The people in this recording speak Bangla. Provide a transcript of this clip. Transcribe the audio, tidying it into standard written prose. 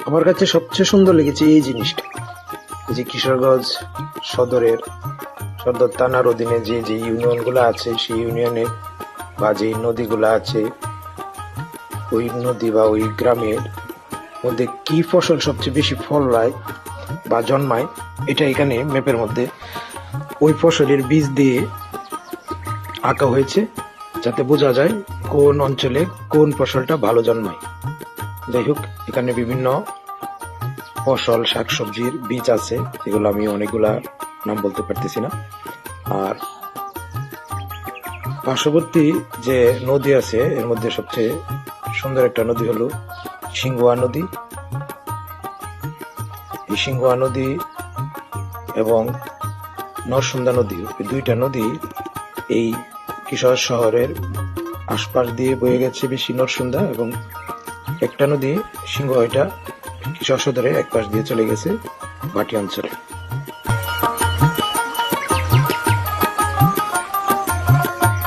আমার কাছে সবচেয়ে সুন্দর লেগেছে এই জিনিসটা, যে কিশোরগঞ্জ সদরের সদর থানার অধীনে যে যে ইউনিয়নগুলো আছে, সেই ইউনিয়নের বা যে নদীগুলো আছে, ওই নদী বা ওই গ্রামের মধ্যে কি ফসল সবচেয়ে বেশি ফলায় বা জন্মায়, এটা এখানে ম্যাপের মধ্যে ওই ফসলের বীজ দিয়ে আঁকা হয়েছে, যাতে বোঝা যায় কোন অঞ্চলে কোন ফসলটা ভালো জন্মায়। যাই হোক, এখানে বিভিন্ন ফসল শাকসবজির বীজ আছে, যেগুলো আমি অনেকগুলা নাম বলতে পারতেছি না। আর পার্শ্ববর্তী যে নদী আছে, এর মধ্যে সবচেয়ে সুন্দর একটা নদী হলো সিংহুয়া নদী। এই সিংহুয়া নদী এবং নরসুন্দা নদী, এই দুইটা নদী এই কিশোর শহরের আশপাশ দিয়ে বয়ে গেছে বেশি নরসুন্দা, এবং একটা নদী সিংহুয়া, এটা কিশোর সদরের এক পাশ দিয়ে চলে গেছে ভাটি অঞ্চলে।